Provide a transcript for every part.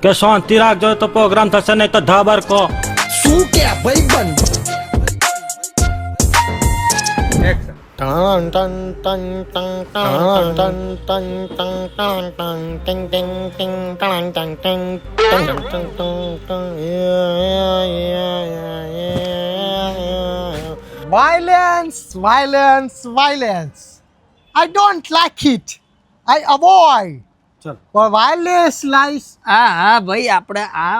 કે શાંતિ રાખજો તો પ્રોગ્રામ થશે નહીં તો ધાબર કો શું કે ભાઈ બંધ ટન ટન ટન ટન ટન ટન ટન ટન ટિંગ ટિંગ ટિંગ ટન ટન ટિંગ ટન ટન ટન violence violence violence I don't like it I avoid ચલ but violence lies હા ભાઈ આપણે આ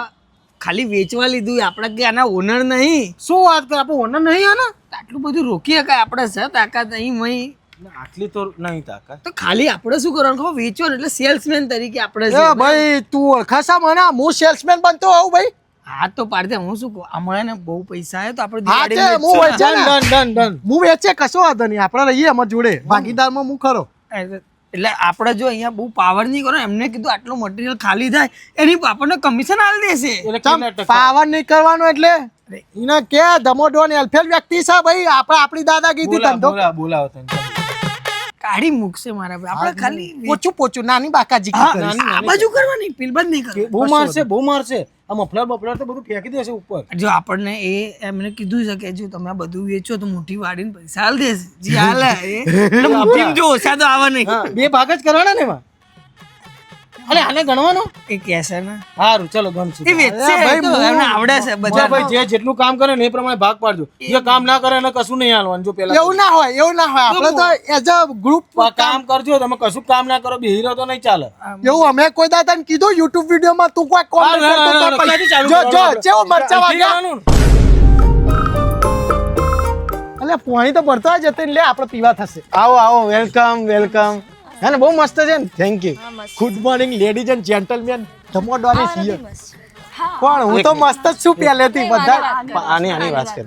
ખાલી વેચવા લીધું આપણે કે આના ઓનર નહીં શું વાત કરે આપણે ઓનર નહીં આના આટલું બધું રોકી શકાય આપણે છે તાકાત નહીં મય આટલી તો નહીં તાકાત તો ખાલી આપણે શું કરવાનું ખબર વેચવાનું એટલે સેલ્સમેન તરીકે આપણે એ ભાઈ તું ઓળખાશા મને હું સેલ્સમેન બનતો હોઉં ભાઈ હાથ તો પાડતે હું શું કહું આમાં ને બહુ પૈસા આવે તો આપણે હા તે હું વેચે ને હું વેચે કશો વાંધો નહીં આપણે રહીએ અમાર જોડે ભાગીદારમાં હું ખરો એટલે આપણે જો અહીંયા બહુ પાવર નહીં કરો એમને કીધું આટલું મટીરિયલ ખાલી થાય એની આપણને કમિશન આલી દેશે પાવર નહીં કરવાનો એટલે એને કે ધમોડોન એલ્ફેલ વ્યક્તિ છે ભાઈ આપણે આપણી દાદાગીરી ધંધો બોલાવો તને કાઢી મૂકશે મારા ભાઈ આપણે ખાલી પોચું પોચું નાની બાકાજી હા, આ બાજુ કરવાની પીલબંધ નહીં કરવાની બહુ મારશે આ મફલર બફલર તો બધું ફેંકી દેશે ઉપર જો આપણને એ એમને કીધું છે કે જો તમે આ બધું વેચો તો મુઠ્ઠી વાળીને પૈસા હાલ દેશે જી હાલે એટલે મુઠ્ઠીમાં જો ઓછા તો આવે નહીં બે ભાગ જ કરવાના ને એમાં અરે આને ગણવાનો એ કહેશે ને સારું ચલો ગણશું એ વેચશે ભાઈ, તો એમને આવડે છે બધા ભાઈ જે જેટલું કામ કરે ને એ પ્રમાણે ભાગ પાડજો જે કામ ના કરે એને કશું નહીં હાલવાનું જો પેલા એવું ના હોય આપણે તો એઝ અ ગ્રુપ કામ કરજો તમે કશું કામ ના કરો બેહી રહો તો નહીં ચાલે એવું અમે કોઈ દાદા ને કીધું યુટ્યુબ વિડીયોમાં તું કોઈ કોમ ના, ના, ના, ના, ના, ચાલુ જો જો કરો. જેવો મરચા વાગ્યા પીવાનું. એટલે પોણી તો ભરતો જ હતો લે આપણે પીવા થશે આવો આવો વેલકમ હે ને બહુ મસ્ત છે ને thank you good morning ladies and gentlemen ધમોડવાની છીએ પણ હું તો મસ્ત જ છું પહેલેથી બધા આની વાત કર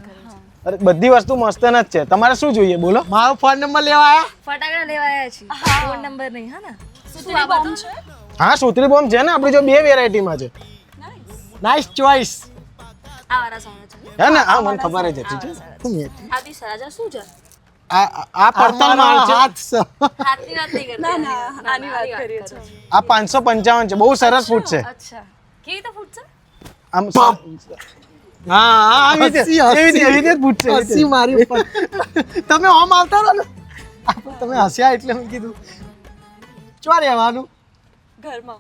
અરે બધી વસ્તુ મસ્ત જ છે તમારે શું જોઈએ બોલો મારો ફોન નંબર લેવા આયા ફટાકડા લેવા આવ્યા છીએ ફોન નંબર નહીં હા ને હા સુતરી બોમ્બ છે ને આપણી જો બે વેરાયટીમાં છે નાઇસ ચોઇસ આ વાળા સોના છે હે ને હા મને ખબર જ હતી આ બી સરાજા શું છે આ પડતલ માલ છે હાથ છે. હાથની વાત નહીં કરતા આની વાત કરીએ છીએ આ 555 છે બહુ સરસ ફૂડ છે અચ્છા કેવી રીતે ફૂટ છે આમ હા આવી હસી, રીતે જ ફૂડ છે હસી મારી ઉપર તમે ઓમ આવતા હતા ને આપણે તમે હસ્યા એટલે મેં કીધું ચો રહેવાનું ઘરમાં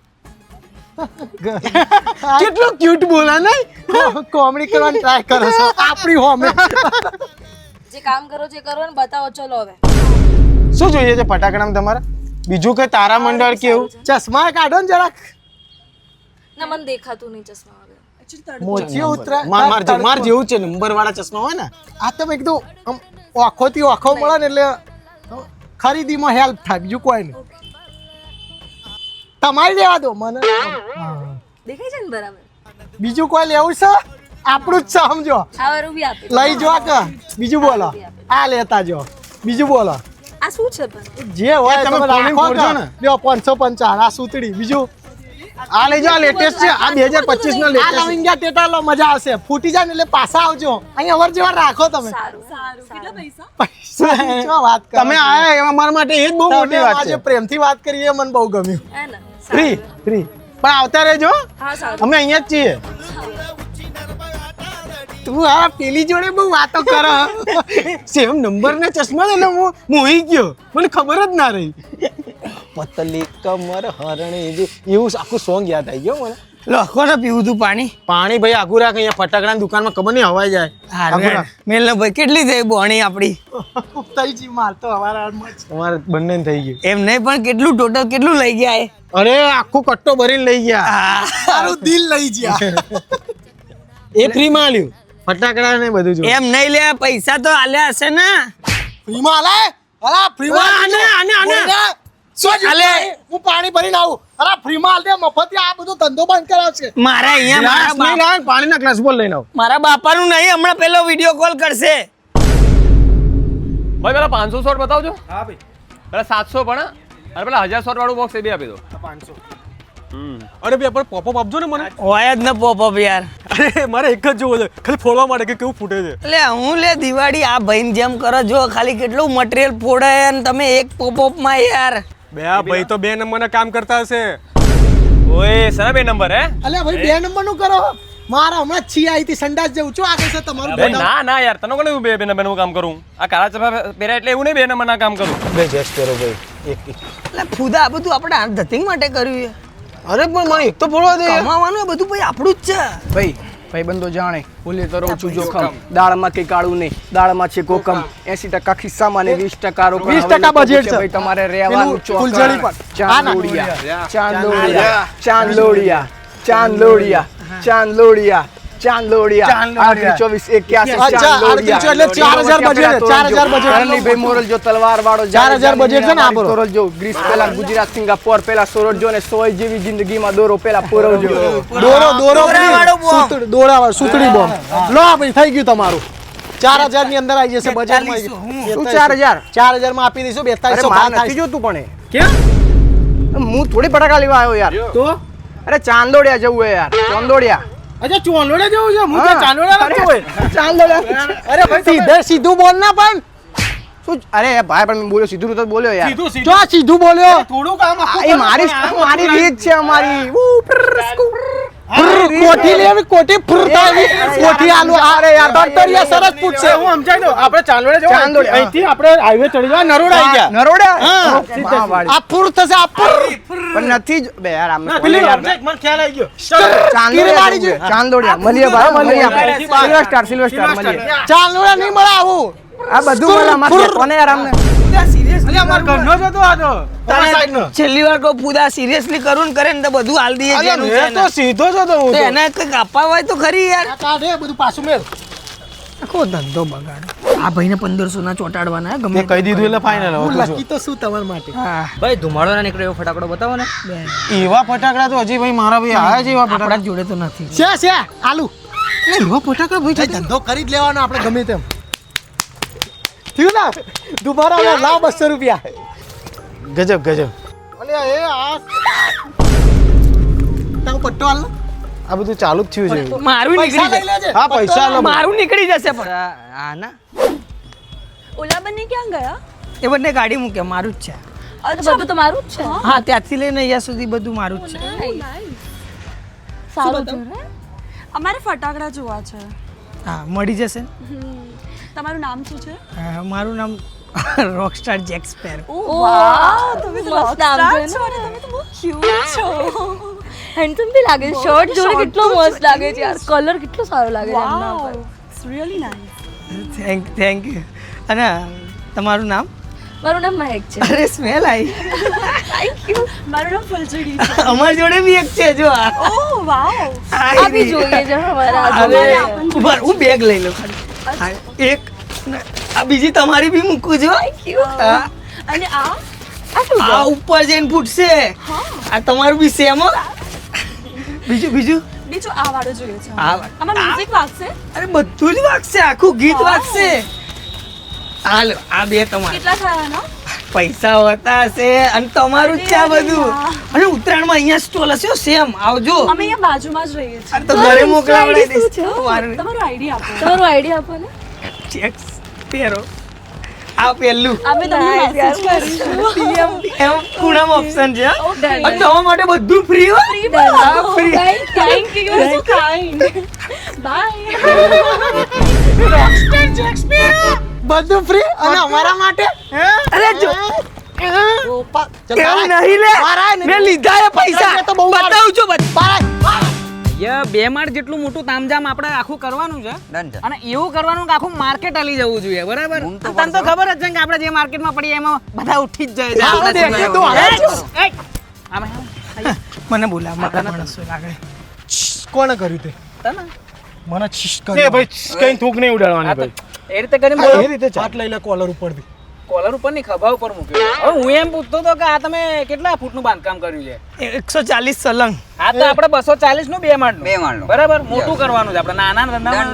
કેટલું ક્યુટ બોલા નહીં કોમેડી કરવાની ટ્રાય કરો છો આપણી હોમે જે કામ કરો જે કરો ને બતાવો ચલો હવે શું જોઈએ છે ફટાકડામાં તમારે બીજું કઈ તારા મંડળ કે એવું ચશ્મા કાઢો ને જરાક ના મને દેખાતું નહીં ચશ્મા વગર મોચી ઉતરે માર જેવું છે નંબર વાળા ચશ્મા હોય ને આ તો મેં કીધું આમ ઓખોથી ઓખો મળે ને એટલે ખરીદીમાં હેલ્પ થાય બીજું કોઈ નહીં તમારી લેવા દો મને દેખાય છે ને બરાબર બીજું કોઈ લેવું છે આપણું જ છે સમજો આ વાળું બી આપી લઈ જો કે બીજું બોલો આ લેતા જો બીજું બોલો આ શું છે પણ જે હોય તમે તમે ફોન રાખો કરજો ને ને. લ્યો 555 આ સુતડી બીજું આ લઈ જાઓ લેટેસ્ટ છે આ 2025 નો આ લેટેસ્ટ લવિંગા ટેટા લો મજા આવશે ફૂટી જાય ને એટલે પાછા આવજો અહીં અવર જેવા રાખો તમે સારું કેટલા પૈસા પૈસા શું વાત કરો તમે આયા એમાં મારા માટે એ જ બહુ મોટી વાત આજે છે પ્રેમથી વાત કરીએ મને બહુ ગમ્યું હે ને ફ્રી પણ આવતા રહેજો હા સારું અમે અહીંયા જ છીએ તું આ પેલી જોડે બહુ વાતો કરો સેમ નંબર ને ચશ્મા ને હું મોહી ગયો મને ખબર જ ના રહી પતલી કમર હરણી એવું આખું સોંગ યાદ આવી ગયો મને લખો ને પીવું તું પાણી પાણી ભાઈ આગું રાખ અહીંયા ફટાકડાની દુકાનમાં ખબર નહીં હવાઈ જાય આગું રાખ. મેલ ભાઈ કેટલી થઈ બોણી આપણી તઈ જી માર તો અમારા તમારે બંને થઈ ગયું એમ નહીં પણ કેટલું ટોટલ કેટલું લઈ ગયા એ અરે આખું કટ્ટો ભરીને લઈ ગયા તારું દિલ લઈ ગયા એ ફ્રીમાં આલ્યું ફટાકડા ને બધું જો એમ નહીં લે પૈસા તો આલ્યા હશે ને ફ્રીમાં આલે અલા ફ્રીમાં આને. શું આલે હું પાણી ભરીને આવું અલા ફ્રીમાં આલ દે મફતી આ બધું ધંધો બંધ કરાવશે મારા અહીંયા ગ્લાસ નહીં લાવે, પાણીના ગ્લાસ બોલ લઈને આવો મારા બાપાનું નહીં હમણાં પેલો વિડીયો કોલ કરશે ભાઈ પેલા 500 શોટ બતાવજો હા ભાઈ પેલા 700 પણ અને પેલા 1000 શોટ વાળું બોક્સ એ બી આપી દો 500 અરે બે પણ પોપઅપ આપજો ને મને હોય જ ને પોપઅપ યાર અરે મારે એક જ જોવો છે ખાલી ફોડવા માટે કે કેવું ફૂટે છે એટલે હું લે દિવાળી આ ભાઈને જેમ કરો જો ખાલી કેટલું મટીરિયલ ફોડે અને તમે એક પોપઅપ માં યાર બે આ ભાઈ તો 2 નંબરના કામ કરતા હશે ઓય સના 2 નંબર હે અલ્યા ભાઈ 2 નંબર નું કરો મારા હમણાં છી આવી હતી સંડાસ જેવું શું આગળ છે તમારું અરે ના ના યાર તને કોને 2 નંબર નું કામ કરું આ કાળા ચપા પહેર્યા એટલે એવું નહીં 2 નંબર ના કામ કરું બે જેસ પહેરો ભાઈ એક એટલે ફુદા આ બધું આપણે આ ધતિંગ માટે કર્યું છે. અરે પણ મને એક તો ફોડવા દે કમાવાનું આ બધું ભાઈ આપણું જ છે. ભાઈ ભાઈબંધો જાણે બોલે તો રહું છું જોખમ દાળમાં કઈ કાળું નહીં દાળમાં છે કોકમ 80% ખિસ્સામાં ને 20% રોકડ 20% બજેટ છે. ભાઈ તમારે રહેવાનું પેલું ફૂલઝડી પણ. ચાંદલોડિયા ચાંદલોડિયા ચાંદલોડિયા ચાંદલોડિયા ચાંદલોડિયા ચાંદલોડિયા 24 અચ્છા, 38 એટલે 4000 બજેટ છે, 4000 બજેટ. ભાઈ મોરલ જો તલવાર વાળો 4000 બજેટ છે ને આ તોરલ જો ગ્રીસ પેલા ગુજરાત સિંગાપોર પેલા સોરઠ જો ને સોય જેવી જિંદગીમાં દોરો પેલા પુરવજો દોરા સુતડી બોમ્બ લો ભાઈ થઈ ગયું તમારું 4000 ની અંદર આવી જશે બજેટ માં શું 4000 4000 માં આપી દઈશું 4200 માર ભાવ નથી થાય જોતું પણ કેમ હું થોડી ફટાકા લેવા આવ્યો યાર તો અરે ચાંદોડિયા જવું હે યાર ચાંદોડિયા અચ્છા ચોલોડે જવું છે હું તો ચાલોડા નથી હોય ચાંદોડિયા અરે ભાઈ સીધું બોલ ના પણ શું અરે ભાઈ પણ બોલ્યો સીધું તો બોલ્યો યાર જો સીધું બોલ્યો થોડું કામ એ મારી રીત છે અમારી કોઠી લેવી કોઠી ફૂરતા કોઠી આલુ અરે યાર ડોક્ટરિયા સરસ પૂછશે હું સમજાઈ દઉં આપણે ચાંદોડે જવું ચાંદોડે. અહીંથી આપણે હાઈવે ચડી જવા નરોડા આવી ગયા નરોડિયા આ ફૂર થશે આ ફૂર પણ નથી જ બે યાર આમ પેલી object મને ખ્યાલ આવી ગયો ચાંદોડિયા જવું હે. ચાંદોડિયા મળીએ ભાઈ મળીએ સિલ્વર સ્ટાર મળીએ ચાલોડા નહીં મળે આવું આ બધું બોલા મારે કોને યાર અમને અલ્યા અમાર ઘરનો જ હતો આ તો તમારા સાઈડનો છેલ્લી વાર કહું ફુદા સિરિયસલી કરું ને કરે ને તો બધું હાલ દઈએ જેનું છે એ તો ને. સીધો જ હતો હું તો તો. એને કંઈક આપવા હોય તો ખરી યાર કાઢે બધું પાછું મેળ આખો ધંધો બગાડ આ ભાઈને 1500 ના ચોટાડવાના હે, ગમે કહી દીધું એટલે ફાઇનલ હું લકી તો શું તમારા માટે હા ભાઈ ધુમાડો ના નીકળે એવો ફટાકડો બતાવો ને એવા ફટાકડા તો હજી ભાઈ મારા ભાઈ આયા છે એવા આપણા જોડે તો નથી. છે આલુ એ લો ફટાકડા ભાઈ ધંધો કરી જ લેવાનો આપણે ગમે તેમ થયું ને દુબારા લાવ 200 રૂપિયા ગજબ ગજબ અલ્યા એ આ તારો પટ્ટો આલ આ બધું ચાલુ જ થયું છે મારું પૈસા નીકળી લઈ લેજે હા પૈસા લો મારું નીકળી જશે પણ આ ના ઓલા બંને ક્યાં ગયા એ બંને ગાડી મૂકે મારું જ છે. અચ્છા બધું તમારું જ છે હા ત્યાંથી લઈને અહીંયા સુધી બધું મારું જ છે. સારું છે હે? અમારે ફટાકડા જોવા છે હા મળી જશે ને? તમારું નામ શું છે મારું નામ રોકસ્ટાર જેક સ્પેરો. વાહ તમે તો મસ્ત નામ છે ને તમે તો બહુ ક્યુટ છો હેન્ડસમ બી લાગે છે શર્ટ જોડે કેટલો મસ્ત લાગે છે યાર કલર કેટલો સારો લાગે છે એમના પર it's really nice thank you. અને તમારું નામ? મારું નામ મહેક છે અરે સ્મેલ આવી. થેન્ક યુ મારું નામ ફૂલચડી છે અમારી જોડે બી એક છે જો આ. ઓહ વાવ આ આ બી જોઈએ છે અમારા અરે ઉભા રહો, હું બેગ લઈ લઉં ખાલી. હા, એક ને આ બીજી તમારી બી મૂકું છું. હા. અને આ શું છે આ ઉપર જઈને ફૂટશે. આ તમારું બી સેમ હો. બીજું બીજું બીજું આ વાળું જોઈએ છે આ આમાં મ્યુઝિક વાગશે અરે બધું જ વાગશે, આખું ગીત વાગશે. હાલો આ બે તમારે કેટલા થયાના પૈસા હોતા હશે અને તમારું જ છે આ બધું. અને ઉત્તરાયણમાં અહીંયા સ્ટોલ હશે સેમ, આવજો. અમે અહીંયા બાજુમાં જ રહીએ છીએ અરે તો ઘરે મોકલાવડાવી દઈશ. તમારું આઈડી આપો તમારું આઈડી આપો ને ચેક્સ પહેરો. આ પહેલું અમે તમને મેસેજ કરીશું એમ પૂનમ ઓપ્શન છે હા? Oh, done. અને તમારા માટે બધું ફ્રી હો. હા, free. Thank you so kind bye બધું ફ્રી અને અમારા માટે અરે જો રોપા ચલ એવું બાય. નહીં લે બાય નહીં. મેં લીધા એ પૈસા પૈસા તો બહુ વાર. બતાવું છું બધું. યા 2 માળ જેટલું મોટું તામજામ આપણે આખું કરવાનું છે અને એવું કરવાનું કે આખું માર્કેટ હલી જવું જોઈએ બરાબર અને તને તો ખબર જ છે કે આપણે જે માર્કેટમાં પડીએ એમાં બધા ઉઠી જ જાય છે. હા, આપણે દેખે શું તું કરવાનું? હાલે જ. મને બોલા મારા માણસો લાગે. કોણે કર્યું તે તને? મને છીશ એ કર્યું ભાઈ કઈ થૂક નહીં ઉડાડવાની ભાઈ એ રીતે કરીને એ બોલો રીતે હાથ લઈ લે કોલર ઉપરથી કોલર ઉપર ની ખભા ઉપર મૂક્યો હવે હું એમ પૂછતો હતો કે આ તમે કેટલા ફૂટનું બાંધકામ કર્યું છે 140 સલંગ. આ તો આપણે 240 નું 2 માળનું બરાબર મોટું કરવાનું છે આપણે નાના ધંધામાં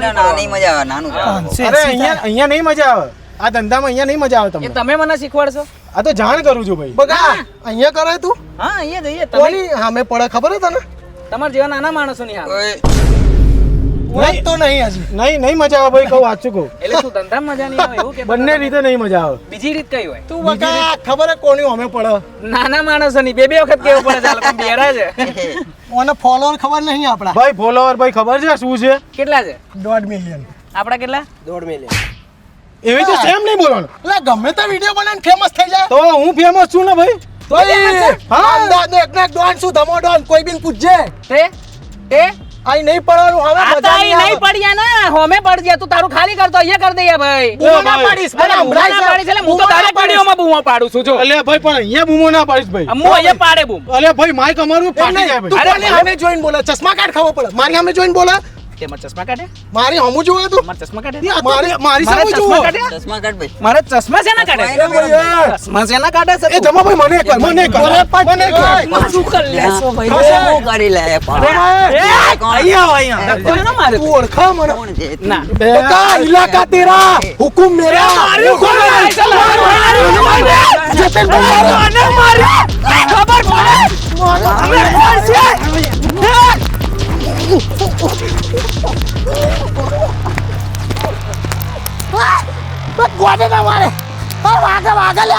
અરે અહીંયા નહીં મજા આવે આ ધંધામાં અહીંયા નહીં મજા આવે એ તમને તમે મને શીખવાડશો આ તો જાણ કરું છું ભાઈ બગા અહીંયા કરે તું હા અહીંયા જઈએ તમે કોની સામે પડે ખબર હે તને તમારા જેવા નાના માણસો ની હાલ વાત તો નહીં હજી. નહીં મજા આવે ભાઈ, કહું સાચું કહું. એટલે શું ધંધામાં મજા નહીં આવે એવું કે બંને રીતે નહીં મજા આવે. બીજી રીત કઈ હોય? તું બકા ખબર હે કોની અમે પડે? નાના માણસોની બે વખત કેવું પડે ચાલો પણ બેરા છે. ઓને ફોલોવર ખબર નહીં આપડા. ભાઈ ફોલોવર ભાઈ ખબર છે શું છે? કેટલા છે 1.5 મિલિયન. આપડા કેટલા? એવી તો સેમ નહીં બોલવાનું. એટલે ગમે તે વિડીયો બનાવીને ફેમસ થઈ જાય. તો હું ફેમસ છું ને ભાઈ. હા અમદાવાદનો એકનો એક ડોન શું ધમો ડોન કોઈ બી પૂછજે. તે આઈ નહીં પડવાનું હવે આ મજા તાઈ નહીં નહીં પડ્યા ને હોમે પડ ગયા તું તારું ખાલી કરતો અહીંયા કરી દઈએ ભાઈ. બૂમો ના પાડીશ મને બૂમો સંભળાય ના છે. પાડીશ એટલે હું તો દરેક વિડીયોમાં બૂમો પાડું છું જો. અલ્યા ભાઈ પણ અહીંયા બૂમો ના પાડીશ ભાઈ. હું અહીંયા પાડે બૂમ. અલ્યા ભાઈ માઈક અમારું ફાટી જાય તું ભાઈ. કોની સામે જોઈને બોલે? ચશ્મા કાઢ ખબર પડે. મારી સામે જોઈને બોલે. તેમાં ચશ્મા કાઢે? મારી હમું જોવે તું. મારા ચશ્મા કાઢે? મારી મારા સામે ચશ્મા જોવો. કાઢે? મારા ચશ્મા શેના કાઢે? ચશ્મા શેના કાઢે છે? એ જમા ભાઈ મને એક વાર, મને એક વાર. મને એક વાર. શું કરી લેશો ભાઈ? અહીંયા કોનો મારે? તું ઓળખા મને? ના બેટા ઇલાકા તેરા હુકુમ મેરા. જતન ભાઈ ખબર ગોડે ના મારે. વાગે વાગે લે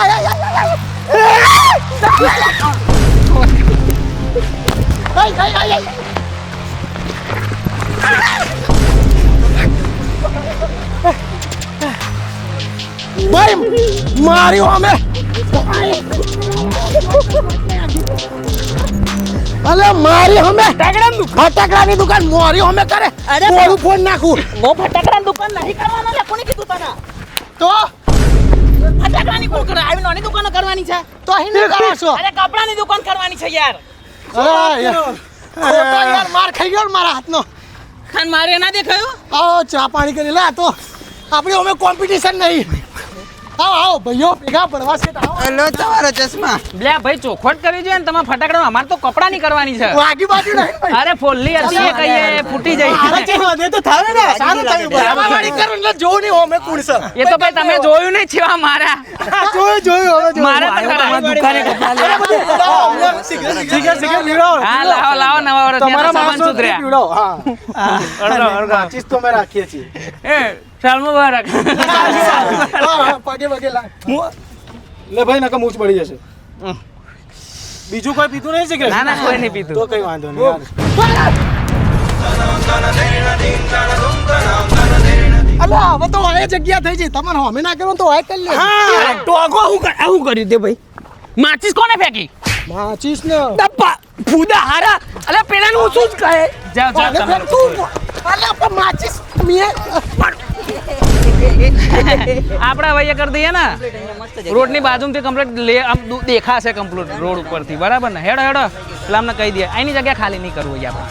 ભાઈ મારી અમે અલે મારી અમે ફટાકડાની દુકાન મારી અમે કરે. મોરું ફોન નાખું મો ફટાકડાની દુકાન નહીં કરવાનો લે કોને કીધું તને? તો ફટાકડાની કોણ કરે? આવી નાની દુકાનો કરવાની છે. તો અહીં નહીં કરો છો. અરે કપડાની દુકાન કરવાની છે યાર. ખોટો યાર માર ખાઈ ગયો ને મારા હાથનો. ખાન મારે ના દેખાયું? આવો ચા પાણી કરી લે. આ તો આપણે અમે કોમ્પિટિશન નહીં. આવો આવો ભાઈઓ ભેગા પડવા છે. લે ભાઈ ચોખવટ કરવી જોઈએ ને તમે ફટાકડા. અમારે તો કપડાની કરવાની છે. વાગી બાજુ નહીં ભાઈ. અરે ફોલ્લી હતી એ કહીએ ફૂટી જાય. તો થાવે ને સારું થયું. વાળી કરું એટલે જોવું નહીં અમે કોણ છે. એ તો ભાઈ તમે જોયું નહીં છે મારા. જોયું મારે તો ખરા. દુકાને કપડા હા લાવો લાવો નવા વર્ષ તમારા સામાન માણસો સુધર્યા. પીવડાવો. હા માચીસ તો અમે રાખીએ છીએ. એ સાલમો બારક. પગે પગે લાગ. લે ભાઈ નકા મૂછ પડી જશે. બીજું કોઈ પીતું નહીં છે કે? ના ના કોઈ નહીં પીતું. તો કઈ વાંધો નહીં યાર. અલા હવે તો આ જગ્યા થઈ છે. તમારે અમે ના કરો તો આ કરી લે. અરે ટોગો હું કર્યું તે ભાઈ? માચીસ કોને ફેંકી? માચીસ ને ડબ્બા ફૂદા હારા. અલે પેલાનું શું જ કહે? જાવ જાવ તમે. અલા પણ માચીસ મે આપડા વૈયા કરી દઈએ ને રોડ ની બાજુમાંથી કમ્પ્લીટ આમ દેખાશે કમ્પ્લીટ રોડ ઉપરથી બરાબર ને. હેડો હેડો એટલે અમને કહી દે અહીંની જગ્યા ખાલી નહીં કરવું આપણે.